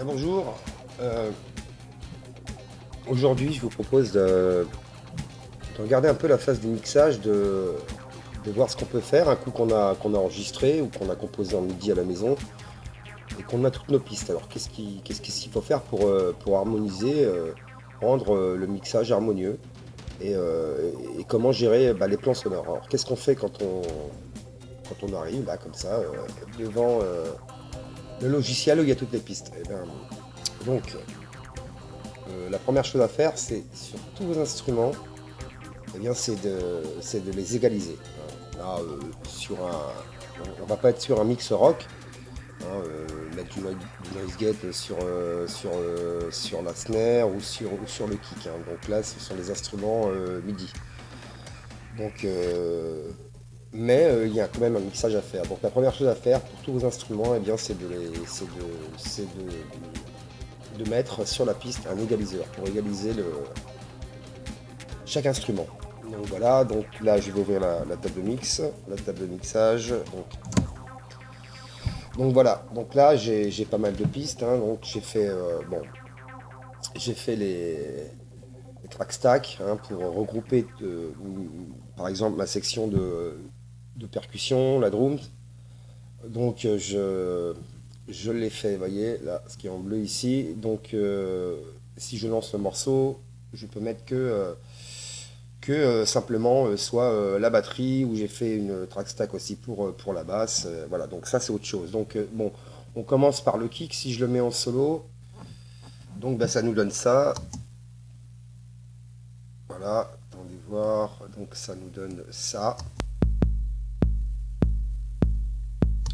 Bien bonjour. Euh, Aujourd'hui, je vous propose de regarder un peu la phase du mixage, de voir ce qu'on peut faire un coup qu'on a enregistré ou qu'on a composé en MIDI à la maison et qu'on a toutes nos pistes. Alors, qu'est-ce qu'il faut faire pour harmoniser, rendre le mixage harmonieux et comment gérer les plans sonores. Alors, qu'est-ce qu'on fait quand on arrive là, comme ça, devant le logiciel où il y a toutes les pistes? Donc, la première chose à faire, c'est sur tous vos instruments, c'est de les égaliser. Là, on va pas être sur un mix rock, mettre du noise gate sur la snare ou sur le kick. Donc là, ce sont les instruments MIDI. Donc, mais il y a quand même un mixage à faire. Donc la première chose à faire pour tous vos instruments, c'est de mettre sur la piste un égaliseur pour égaliser chaque instrument. Donc voilà, donc là je vais ouvrir la table de mix, la table de mixage. Donc voilà, donc là j'ai pas mal de pistes, donc j'ai fait les track stacks pour regrouper par exemple ma section de percussion, la drum. Donc je l'ai fait, vous voyez, là, ce qui est en bleu ici. Donc si je lance le morceau, je peux mettre que simplement soit la batterie, où j'ai fait une track stack aussi pour la basse. Voilà, donc ça c'est autre chose. Donc bon, on commence par le kick. Si je le mets en solo, donc ça nous donne ça. Voilà, attendez voir. Donc ça nous donne ça.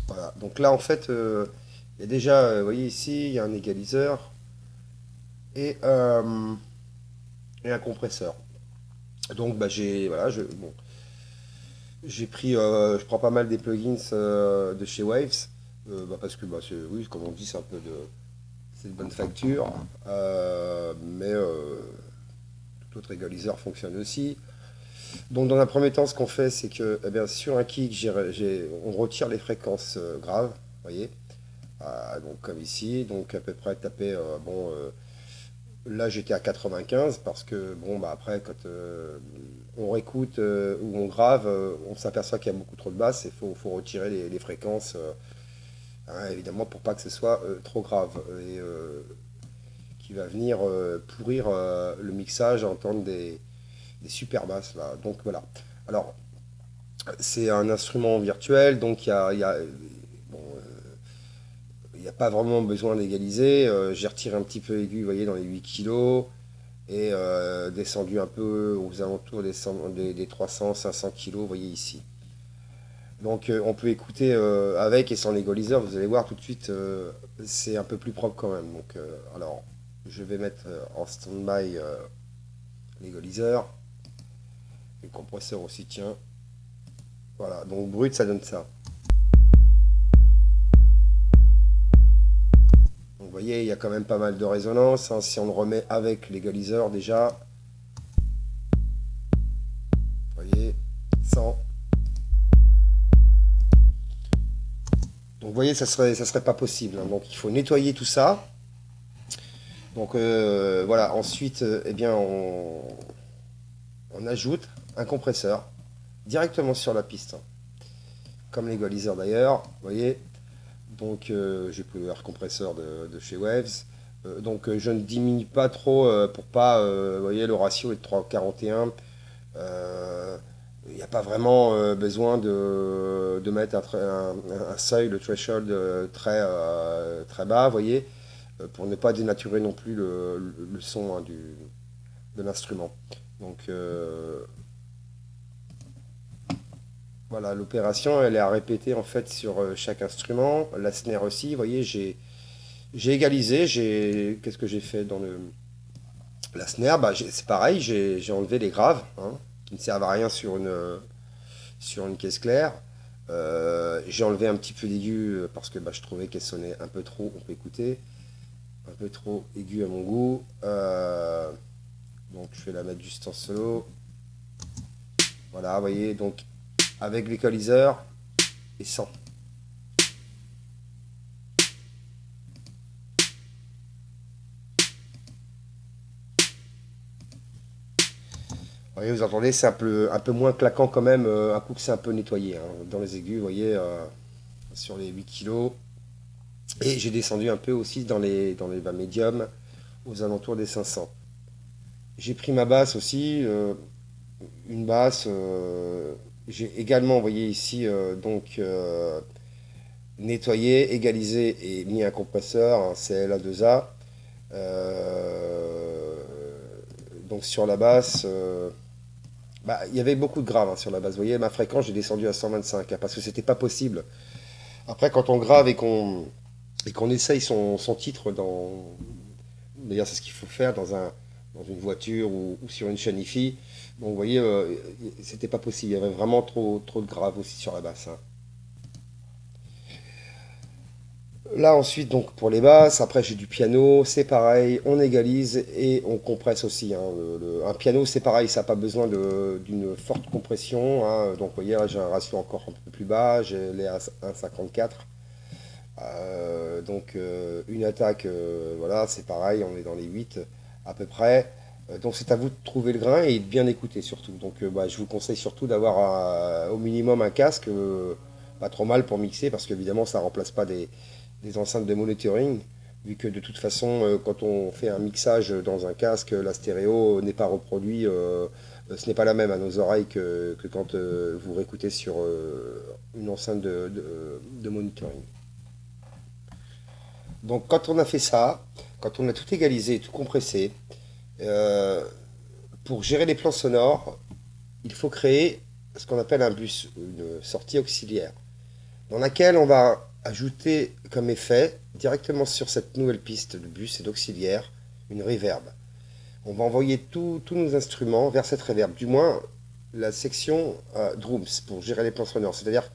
Voilà, donc là en fait, il y a déjà, vous voyez ici, il y a un égaliseur et, euh, et un compresseur. Donc j'ai pris, je prends pas mal des plugins de chez Waves, parce que oui, comme on dit, c'est de bonne facture, mais tout autre égaliseur fonctionne aussi. Donc dans un premier temps, ce qu'on fait, c'est que sur un kick, on retire les fréquences graves, vous voyez. Donc comme ici, donc à peu près taper, là j'étais à 95 parce que après quand on réécoute ou on grave, on s'aperçoit qu'il y a beaucoup trop de basses et faut retirer les fréquences, évidemment pour pas que ce soit trop grave et qui va venir pourrir le mixage, à entendre des super basses là. Donc voilà. Alors c'est un instrument virtuel, donc bon, il n'y a pas vraiment besoin d'égaliser. J'ai retiré un petit peu aigu, vous voyez, dans les 8 kilos et descendu un peu aux alentours des 300, 500 kilos, vous voyez ici. Donc on peut écouter avec et sans l'égaliseur, vous allez voir tout de suite, c'est un peu plus propre quand même. Donc alors, je vais mettre en stand-by l'égaliseur, le compresseur aussi tient. Voilà, donc brut ça donne ça. Donc vous voyez, il y a quand même pas mal de résonance, si on le remet avec l'égaliseur déjà, vous voyez, 100. Donc vous voyez, ça serait pas possible, donc il faut nettoyer tout ça. Donc voilà, ensuite, on ajoute un compresseur directement sur la piste, comme l'égaliseur d'ailleurs, vous voyez. Donc j'ai pris le air compresseur de chez Waves. Donc je ne diminue pas trop pour pas, vous voyez, le ratio est de 3,41. Il n'y a pas vraiment besoin de mettre un seuil, le threshold très bas, vous voyez, pour ne pas dénaturer non plus le son de l'instrument. Donc voilà, l'opération elle est à répéter en fait sur chaque instrument. La snare aussi, vous voyez, j'ai égalisé, qu'est-ce que j'ai fait dans la snare? C'est pareil, j'ai enlevé les graves, qui ne servent à rien sur une caisse claire. J'ai enlevé un petit peu d'aigu parce que je trouvais qu'elle sonnait un peu trop, on peut écouter, un peu trop aigu à mon goût. Donc je vais la mettre juste en solo. Voilà, vous voyez, donc avec l'équaliseur et sans. voyez, vous entendez, c'est un peu moins claquant quand même, un coup que c'est un peu nettoyé, hein. Dans les aigus, vous voyez, sur les 8 kilos. Et j'ai descendu un peu aussi dans les bas médiums, aux alentours des 500. J'ai pris ma basse aussi, une basse. J'ai également, vous voyez ici, nettoyé, égalisé et mis un compresseur, un CLA2A. Euh, donc sur la basse, bah, il y avait beaucoup de graves, hein, sur la basse. Vous voyez, ma fréquence, j'ai descendu à 125, hein, parce que c'était pas possible. Après, quand on grave et qu'on essaye son titre d'ailleurs, c'est ce qu'il faut faire dans une voiture ou sur une chaîne hi-fi. Donc, vous voyez, c'était pas possible. Il y avait vraiment trop de graves aussi sur la basse, hein. Là, ensuite, donc pour les basses, après j'ai du piano, c'est pareil, on égalise et on compresse aussi, hein. Un piano, c'est pareil, ça n'a pas besoin d'une forte compression, hein. Donc, vous voyez, là, j'ai un ratio encore un peu plus bas, j'ai les 1,54. Une attaque, voilà, c'est pareil, on est dans les 8 à peu près. Donc c'est à vous de trouver le grain et de bien écouter surtout. Donc bah, je vous conseille surtout d'avoir au minimum un casque, pas trop mal pour mixer, parce qu'évidemment ça remplace pas des enceintes de monitoring, vu que de toute façon quand on fait un mixage dans un casque, la stéréo n'est pas reproduit, ce n'est pas la même à nos oreilles que quand vous réécoutez sur une enceinte de monitoring. Donc quand on a fait ça, quand on a tout égalisé, tout compressé, euh, pour gérer les plans sonores, il faut créer ce qu'on appelle un bus, une sortie auxiliaire, dans laquelle on va ajouter comme effet, directement sur cette nouvelle piste de bus et d'auxiliaire, une reverb. On va envoyer tous nos instruments vers cette reverb, du moins la section drums, pour gérer les plans sonores. C'est-à-dire,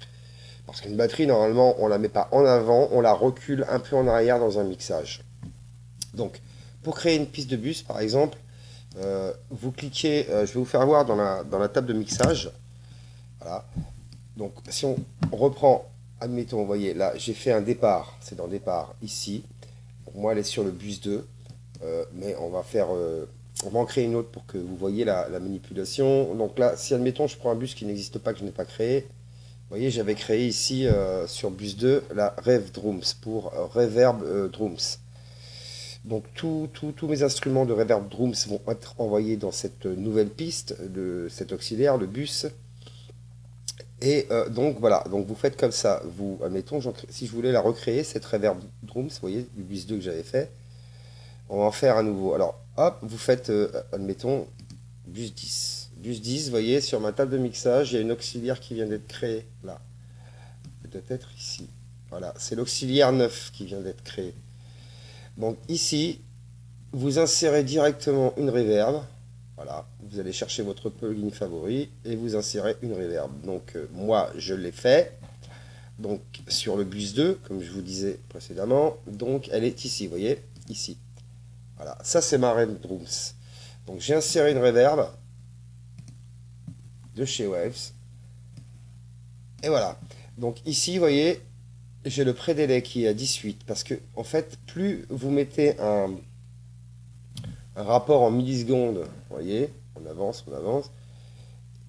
parce qu'une batterie, normalement, on ne la met pas en avant, on la recule un peu en arrière dans un mixage. Donc, pour créer une piste de bus, par exemple, vous cliquez, je vais vous faire voir dans la table de mixage. Voilà. Donc, si on reprend, admettons, vous voyez, là, j'ai fait un départ, c'est dans départ ici. Pour moi, elle est sur le bus 2, mais on va en créer une autre pour que vous voyez la manipulation. Donc là, si admettons, je prends un bus qui n'existe pas, que je n'ai pas créé, vous voyez, j'avais créé ici sur bus 2 la Rev Drums pour Reverb Drums. Donc tous mes instruments de Reverb Drums vont être envoyés dans cette nouvelle piste, cet auxiliaire, le bus. Et donc voilà, donc vous faites comme ça. Vous, admettons, si je voulais la recréer, cette Reverb Drums, vous voyez, du bus 2 que j'avais fait, on va en faire un nouveau. Alors hop, vous faites, admettons, bus 10. Bus 10, vous voyez, sur ma table de mixage, il y a une auxiliaire qui vient d'être créée, là. Peut-être ici. Voilà, c'est l'auxiliaire 9 qui vient d'être créé. Donc ici, vous insérez directement une reverb. Voilà, vous allez chercher votre plugin favori et vous insérez une reverb. Donc moi, je l'ai fait. Donc sur le bus 2, comme je vous disais précédemment. Donc elle est ici, vous voyez, ici. Voilà, ça c'est ma Rev Drums. Donc j'ai inséré une reverb de chez Waves. Et voilà. Donc ici, vous voyez, j'ai le pré-délai qui est à 18. Parce que, en fait, plus vous mettez un rapport en millisecondes, vous voyez, on avance,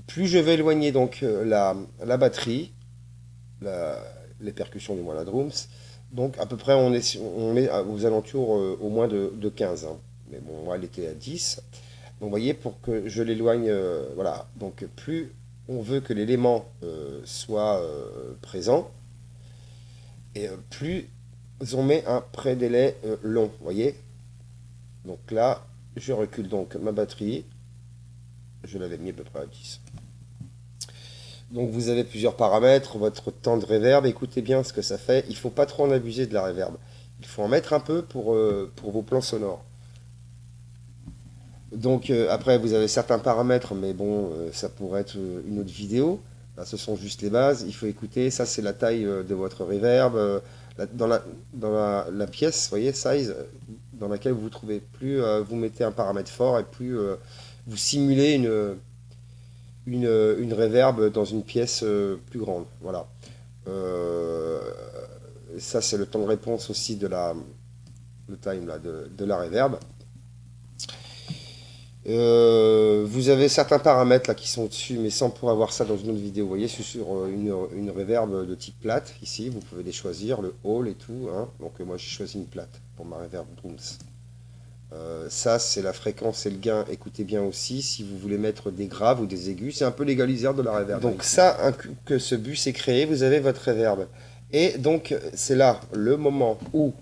plus je vais éloigner donc la batterie, les percussions du moins la drums. Donc à peu près on est aux alentours au moins de 15, hein. Mais bon, moi elle était à 10. Donc vous voyez, pour que je l'éloigne, voilà. Donc plus on veut que l'élément soit présent, et plus on met un pré-délai long, vous voyez. Donc là, je recule donc ma batterie. Je l'avais mis à peu près à 10. Donc vous avez plusieurs paramètres, votre temps de reverb, écoutez bien ce que ça fait. Il ne faut pas trop en abuser de la reverb. Il faut en mettre un peu pour vos plans sonores. Donc après vous avez certains paramètres, mais bon, ça pourrait être une autre vidéo. Là ce sont juste les bases. Il faut écouter, ça c'est la taille de votre reverb. Dans la pièce, vous voyez, size, dans laquelle vous vous trouvez. Plus vous mettez un paramètre fort et plus vous simulez une reverb dans une pièce plus grande. Voilà. Euh, Ça, c'est le temps de réponse aussi le time là, de la reverb. Vous avez certains paramètres là qui sont dessus, mais sans pour avoir ça dans une autre vidéo. Vous voyez, c'est sur une reverb de type plate. Ici, vous pouvez les choisir, le hall et tout, hein. Donc moi j'ai choisi une plate pour ma reverb drums. Ça, c'est la fréquence et le gain. Écoutez bien aussi, si vous voulez mettre des graves ou des aigus, c'est un peu l'égaliseur de la reverb. Donc ça, que ce bus est créé, vous avez votre reverb. Et donc, c'est là le moment où,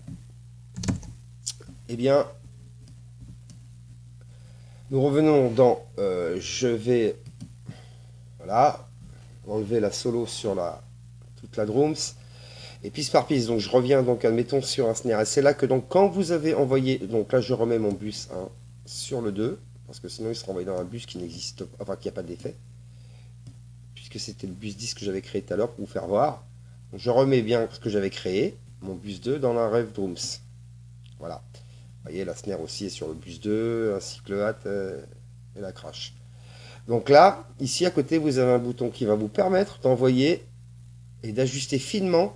eh bien, nous revenons dans, je vais, voilà, enlever la solo sur toute la drums. Et piste par piste, donc je reviens donc admettons sur un snare. Et c'est là que donc quand vous avez envoyé, donc là je remets mon bus 1 sur le 2, parce que sinon il sera envoyé dans un bus qui n'existe pas, enfin qui n'a pas d'effet, puisque c'était le bus 10 que j'avais créé tout à l'heure pour vous faire voir. Donc, je remets bien ce que j'avais créé, mon bus 2 dans la Rev Drums. Voilà. Vous voyez, la snare aussi est sur le bus 2, ainsi que le hat et la crash. Donc là, ici à côté, vous avez un bouton qui va vous permettre d'envoyer et d'ajuster finement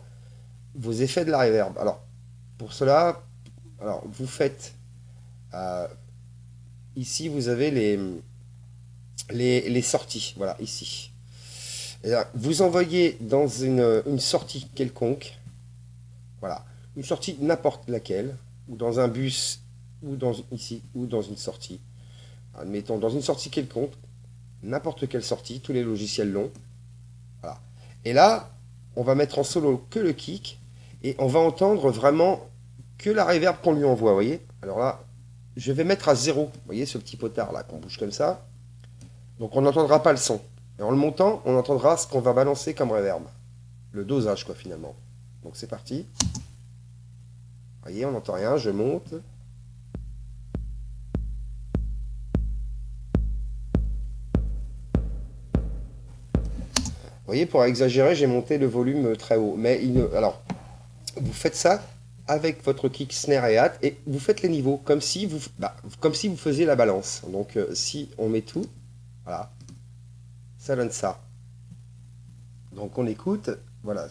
vos effets de la reverb. Alors, pour cela, alors, vous faites... ici, vous avez les sorties. Voilà, ici. Et là, vous envoyez dans une sortie quelconque. Voilà. Une sortie n'importe laquelle. Ou dans un bus, ou ici, ou dans une sortie. Admettons, dans une sortie quelconque. N'importe quelle sortie. Tous les logiciels l'ont. Voilà. Et là, on va mettre en solo que le kick. Et on va entendre vraiment que la reverb qu'on lui envoie, vous voyez. Alors là, je vais mettre à 0, vous voyez ce petit potard là qu'on bouge comme ça. Donc on n'entendra pas le son. Et en le montant, on entendra ce qu'on va balancer comme reverb. Le dosage quoi finalement. Donc c'est parti. Vous voyez, on n'entend rien, je monte. Vous voyez, pour exagérer, j'ai monté le volume très haut. Mais alors, vous faites ça avec votre kick, snare et hat, et vous faites les niveaux, comme si vous faisiez la balance. Donc si on met tout, voilà, ça donne ça. Donc on écoute, voilà.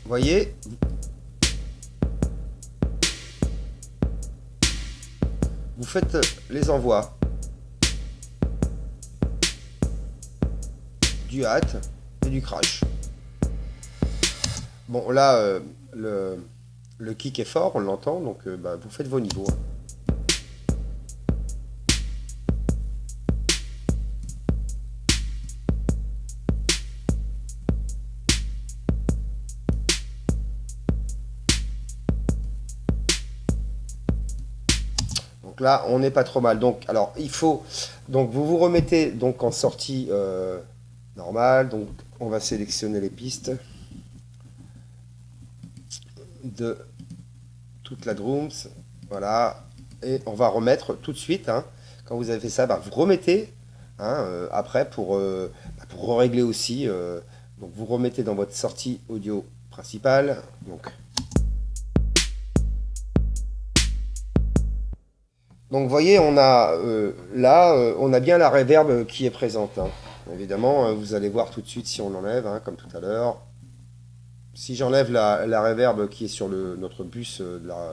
Vous voyez, vous faites les envois du hat et du crash. Bon là, le kick est fort, on l'entend, donc vous faites vos niveaux. Donc là, on n'est pas trop mal. Donc, alors, il faut... Donc, vous vous remettez donc en sortie normale. Donc, on va sélectionner les pistes de toute la drums. Voilà. Et on va remettre tout de suite. Hein, quand vous avez fait ça, vous remettez après pour régler aussi. Donc, vous remettez dans votre sortie audio principale. Donc vous voyez, on a là, on a bien la reverb qui est présente. Hein. Évidemment, vous allez voir tout de suite si on l'enlève, hein, comme tout à l'heure. Si j'enlève la reverb qui est sur notre bus de la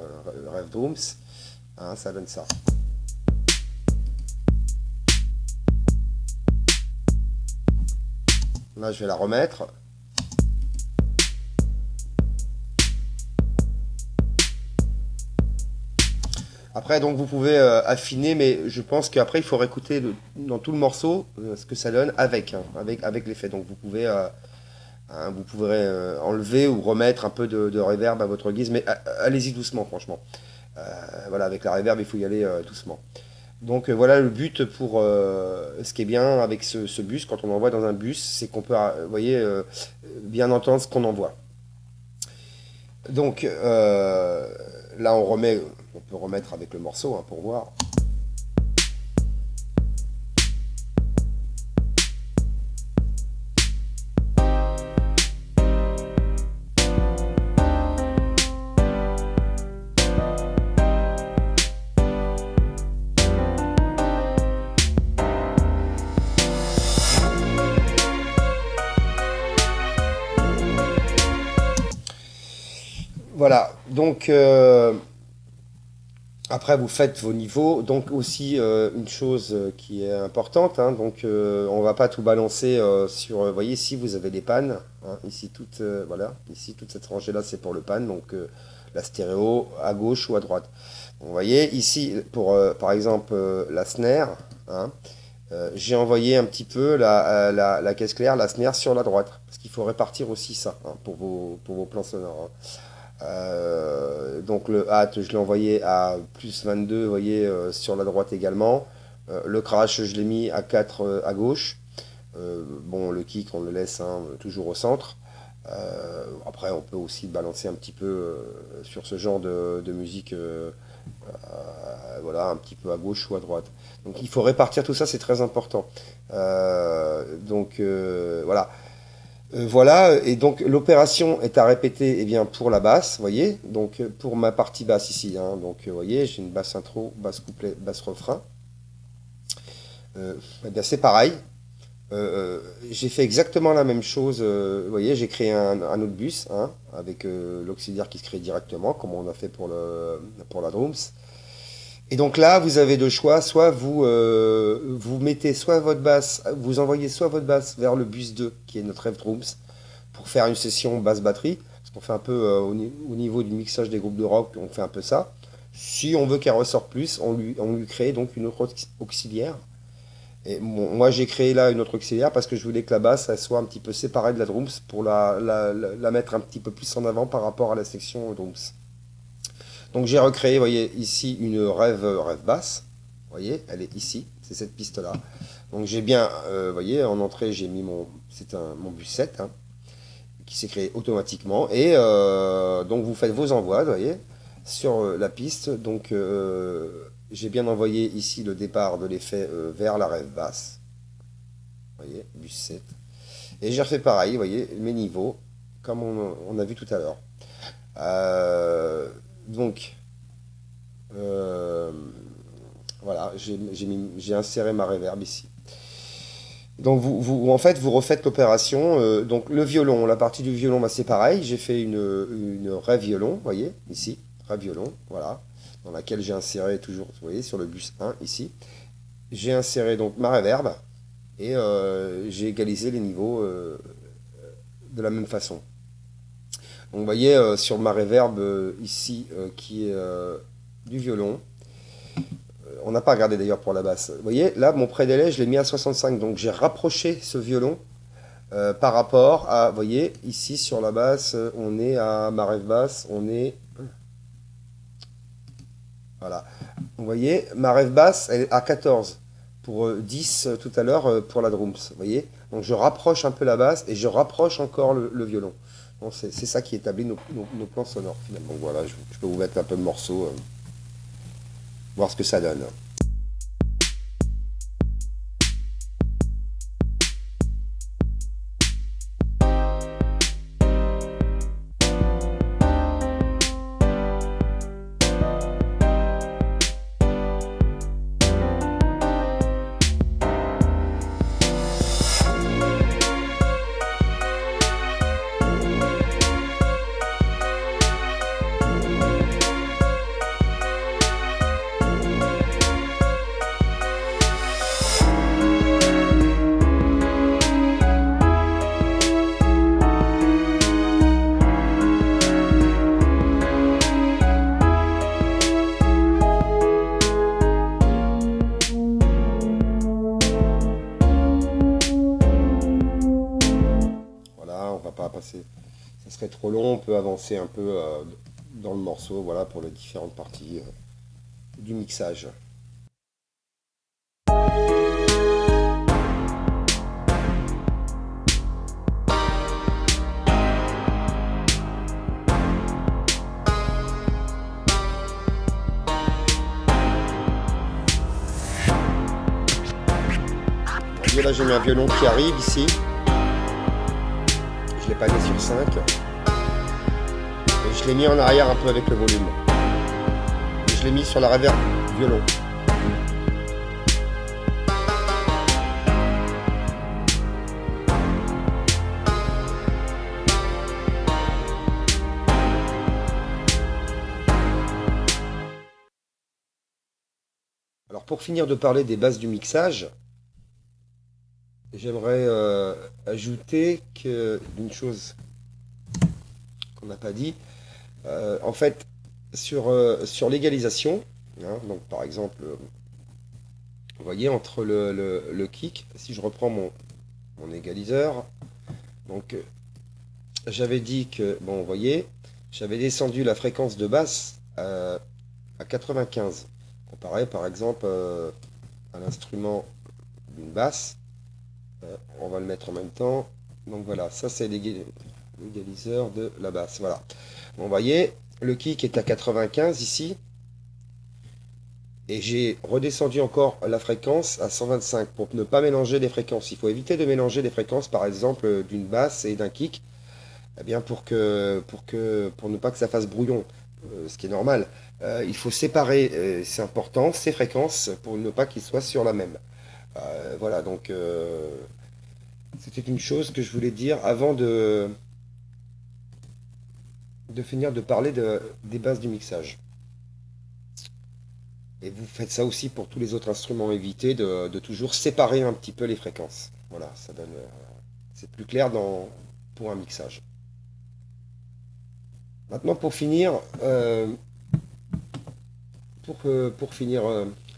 Rev Drums, hein, ça donne ça. Là, je vais la remettre. Après, donc vous pouvez affiner, mais je pense qu'après, il faut réécouter dans tout le morceau ce que ça donne avec l'effet. Donc vous pouvez enlever ou remettre un peu de reverb à votre guise, mais allez-y doucement, franchement. Voilà, avec la reverb, il faut y aller doucement. Donc voilà le but pour ce qui est bien avec ce bus, quand on envoie dans un bus, c'est qu'on peut, vous voyez, bien entendre ce qu'on envoie. Donc là, on peut remettre avec le morceau hein, pour voir. Voilà, donc Après, vous faites vos niveaux. Donc aussi une chose qui est importante, hein, donc on va pas tout balancer sur. Vous voyez, ici vous avez des pannes. Hein, ici toute, voilà, ici toute cette rangée là c'est pour le pan. Donc la stéréo à gauche ou à droite. Vous voyez ici pour par exemple la snare. Hein, j'ai envoyé un petit peu la caisse claire, la snare sur la droite. Parce qu'il faut répartir aussi ça hein, pour vos plans sonores. Hein. Donc le hat, je l'ai envoyé à plus 22, vous voyez, sur la droite également. Le crash, je l'ai mis à 4 à gauche. Bon, le kick, on le laisse hein, toujours au centre. Après, on peut aussi balancer un petit peu sur ce genre de musique, voilà, un petit peu à gauche ou à droite. Donc il faut répartir tout ça, c'est très important. Voilà. Voilà, et donc l'opération est à répéter eh bien, pour la basse, vous voyez, donc pour ma partie basse ici, hein, donc vous voyez, j'ai une basse intro, basse couplet, basse refrain. Eh bien c'est pareil, j'ai fait exactement la même chose, vous voyez, j'ai créé un autre bus, hein, avec l'auxiliaire qui se crée directement, comme on a fait pour la drums. Et donc là, vous avez deux choix, soit vous mettez soit votre basse, vous envoyez soit votre basse vers le bus 2, qui est notre F Drums, pour faire une session basse batterie, parce qu'on fait un peu au niveau du mixage des groupes de rock, on fait un peu ça. Si on veut qu'elle ressorte plus, on lui crée donc une autre auxiliaire. Et bon, moi j'ai créé là une autre auxiliaire parce que je voulais que la basse elle soit un petit peu séparée de la drums pour la mettre un petit peu plus en avant par rapport à la section drums. Donc j'ai recréé, vous voyez, ici une rêve basse. Vous voyez, elle est ici, c'est cette piste-là. Donc j'ai bien, vous voyez, en entrée, j'ai mis mon bus 7, hein, qui s'est créé automatiquement. Et donc vous faites vos envois, vous voyez, sur la piste. Donc j'ai bien envoyé ici le départ de l'effet vers la rêve basse. Vous voyez, bus 7. Et j'ai refait pareil, vous voyez, mes niveaux, comme on a vu tout à l'heure. Donc, euh, voilà, j'ai inséré ma reverb ici. Donc, en fait, vous refaites l'opération. Donc, le violon, la partie du violon, bah, c'est pareil. J'ai fait une ré violon, vous voyez, ici, ré violon, voilà, dans laquelle j'ai inséré toujours, vous voyez, sur le bus 1, ici. J'ai inséré donc ma reverb et j'ai égalisé les niveaux de la même façon. Donc vous voyez sur ma reverb ici qui est du violon. On n'a pas regardé d'ailleurs pour la basse. Vous voyez là mon prédélai je l'ai mis à 65. Donc j'ai rapproché ce violon par rapport à, vous voyez ici sur la basse on est à ma rev basse. On est... Voilà. Vous voyez ma rev basse elle est à 14. Pour 10 tout à l'heure pour la drums. Vous voyez. Donc je rapproche un peu la basse et je rapproche encore le violon. Bon, c'est ça qui établit nos plans sonores finalement. Donc voilà, je peux vous mettre un peu de morceaux, voir ce que ça donne. Voilà, on va pas passer, ça serait trop long, on peut avancer un peu dans le morceau, voilà, pour les différentes parties du mixage. Vous voyez là j'ai mis un violon qui arrive ici. Je l'ai pas mis sur 5. Et je l'ai mis en arrière un peu avec le volume. Et je l'ai mis sur la reverb violon. Alors pour finir de parler des bases du mixage, j'aimerais ajouter une chose qu'on n'a pas dit. En fait, sur l'égalisation, hein, donc par exemple, vous voyez, entre le kick, si je reprends mon égaliseur, donc j'avais dit que, bon, vous voyez, j'avais descendu la fréquence de basse à 95, comparé par exemple à l'instrument d'une basse. On va le mettre en même temps. Donc voilà, ça c'est l'égaliseur de la basse. Voilà. Bon, vous voyez, le kick est à 95 ici. Et j'ai redescendu encore la fréquence à 125 pour ne pas mélanger les fréquences. Il faut éviter de mélanger les fréquences, par exemple, d'une basse et d'un kick, eh bien pour ne pas que ça fasse brouillon, ce qui est normal. Il faut séparer, c'est important, ces fréquences pour ne pas qu'ils soient sur la même. Voilà, donc c'était une chose que je voulais dire avant de finir de parler des bases du mixage. Et vous faites ça aussi pour tous les autres instruments. Évitez de toujours séparer un petit peu les fréquences. Voilà, ça donne, c'est plus clair pour un mixage. Maintenant, pour finir,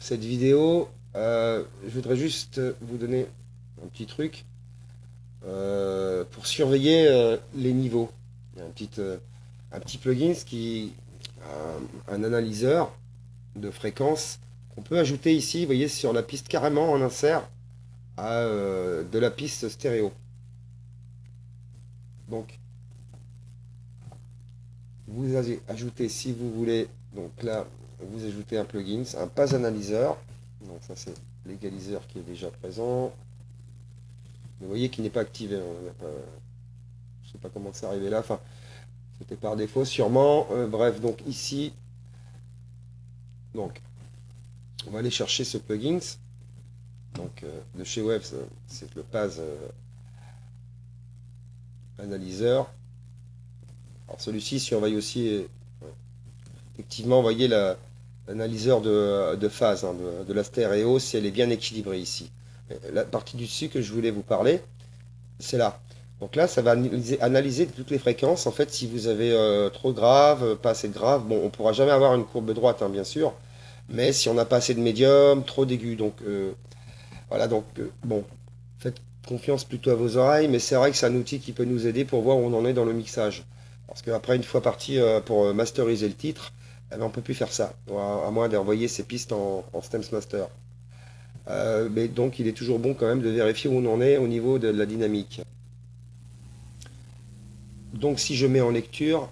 cette vidéo, je voudrais juste vous donner un petit truc pour surveiller les niveaux. Il y a un petit plugin un analyseur de fréquence qu'on peut ajouter ici, vous voyez, sur la piste carrément en insert de la piste stéréo. Donc, vous ajoutez, si vous voulez, donc là, vous ajoutez un plugin, un pas analyseur. Donc ça, c'est l'égaliseur qui est déjà présent. Vous voyez qu'il n'est pas activé. Je ne sais pas comment c'est arrivé là. Enfin, c'était par défaut, sûrement. Bref, donc ici, donc, on va aller chercher ce plugin. Donc, de chez Waves, c'est le PAS analyseur. Alors, celui-ci surveille aussi, effectivement, vous voyez l'analyseur de phase, hein, de la stéréo, si elle est bien équilibrée ici. La partie du dessus que je voulais vous parler, c'est là. Donc là, ça va analyser toutes les fréquences. En fait, si vous avez trop grave, pas assez de grave, bon, on ne pourra jamais avoir une courbe droite, hein, bien sûr. Mais si on n'a pas assez de médium, trop d'aigus, donc voilà, donc bon, faites confiance plutôt à vos oreilles, mais c'est vrai que c'est un outil qui peut nous aider pour voir où on en est dans le mixage. Parce qu'après, une fois parti pour masteriser le titre, eh ben, on ne peut plus faire ça, à moins d'envoyer ces pistes en Stems Master. Mais donc, il est toujours bon quand même de vérifier où on en est au niveau de la dynamique. Donc, si je mets en lecture,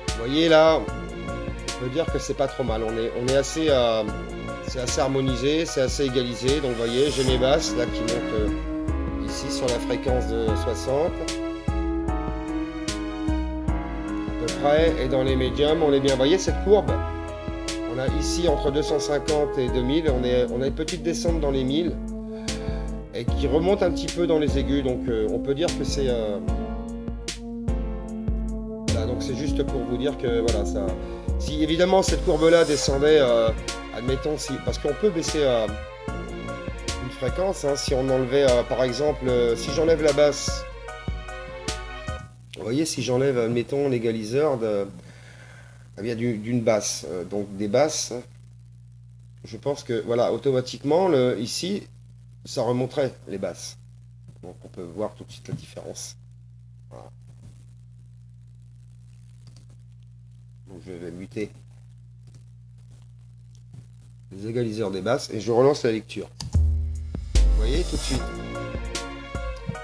vous voyez là, on peut dire que c'est pas trop mal. On est assez, c'est assez harmonisé, c'est assez égalisé. Donc, vous voyez, j'ai mes basses là qui montent ici sur la fréquence de 60. Et dans les médiums, on est bien. Vous voyez cette courbe? On a ici entre 250 et 2000, on a une petite descente dans les 1000 et qui remonte un petit peu dans les aigus. Donc on peut dire que c'est voilà, donc c'est juste pour vous dire que voilà, ça. Si évidemment cette courbe-là descendait, admettons, parce qu'on peut baisser une fréquence, hein, si on enlevait par exemple, si j'enlève la basse. Vous voyez, si j'enlève, admettons, l'égaliseur d'une basse, donc des basses, je pense que, voilà, automatiquement, ici, ça remonterait les basses. Donc on peut voir tout de suite la différence. Voilà. Donc je vais muter les égaliseurs des basses et je relance la lecture. Vous voyez, tout de suite.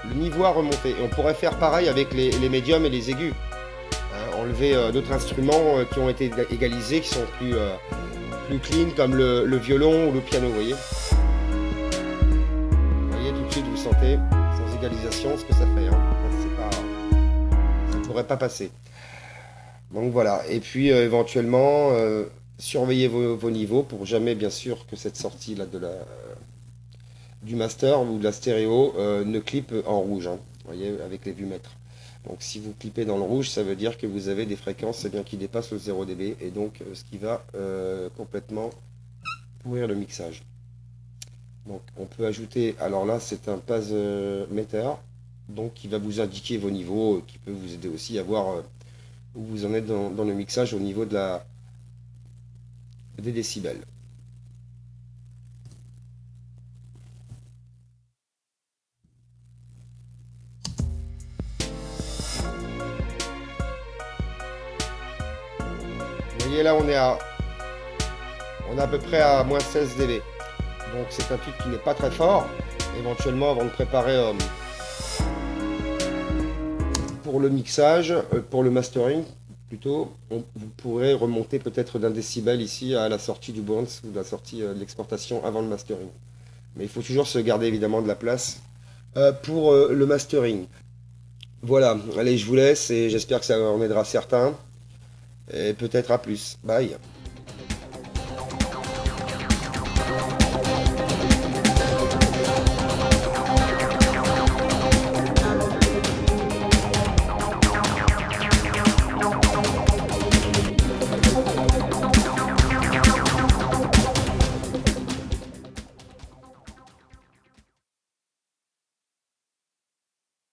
Le niveau a remonté. Et on pourrait faire pareil avec les médiums et les aigus. Hein, enlever d'autres instruments qui ont été égalisés, qui sont plus clean, comme le violon ou le piano, vous voyez. Vous voyez, tout de suite, vous sentez, sans égalisation, ce que ça fait. Hein. Ça ne pourrait pas passer. Donc voilà. Et puis, éventuellement, surveillez vos niveaux pour jamais, bien sûr, que cette sortie là du master ou de la stéréo ne clip en rouge, hein, vous voyez, avec les vues mètres. Donc si vous clipez dans le rouge, ça veut dire que vous avez des fréquences qui dépassent le 0 dB, et donc ce qui va complètement pourrir le mixage. Donc on peut ajouter, alors là c'est un pass meter, donc qui va vous indiquer vos niveaux, qui peut vous aider aussi à voir où vous en êtes dans le mixage au niveau des décibels. Vous voyez là on est à peu près à moins 16 dB. Donc c'est un tube qui n'est pas très fort. Éventuellement avant de préparer pour le mixage, pour le mastering plutôt, vous pourrez remonter peut-être d'un décibel ici à la sortie du bounce ou de la sortie de l'exportation avant le mastering. Mais il faut toujours se garder évidemment de la place pour le mastering. Voilà, allez je vous laisse et j'espère que ça en aidera certains. Et peut-être à plus. Bye.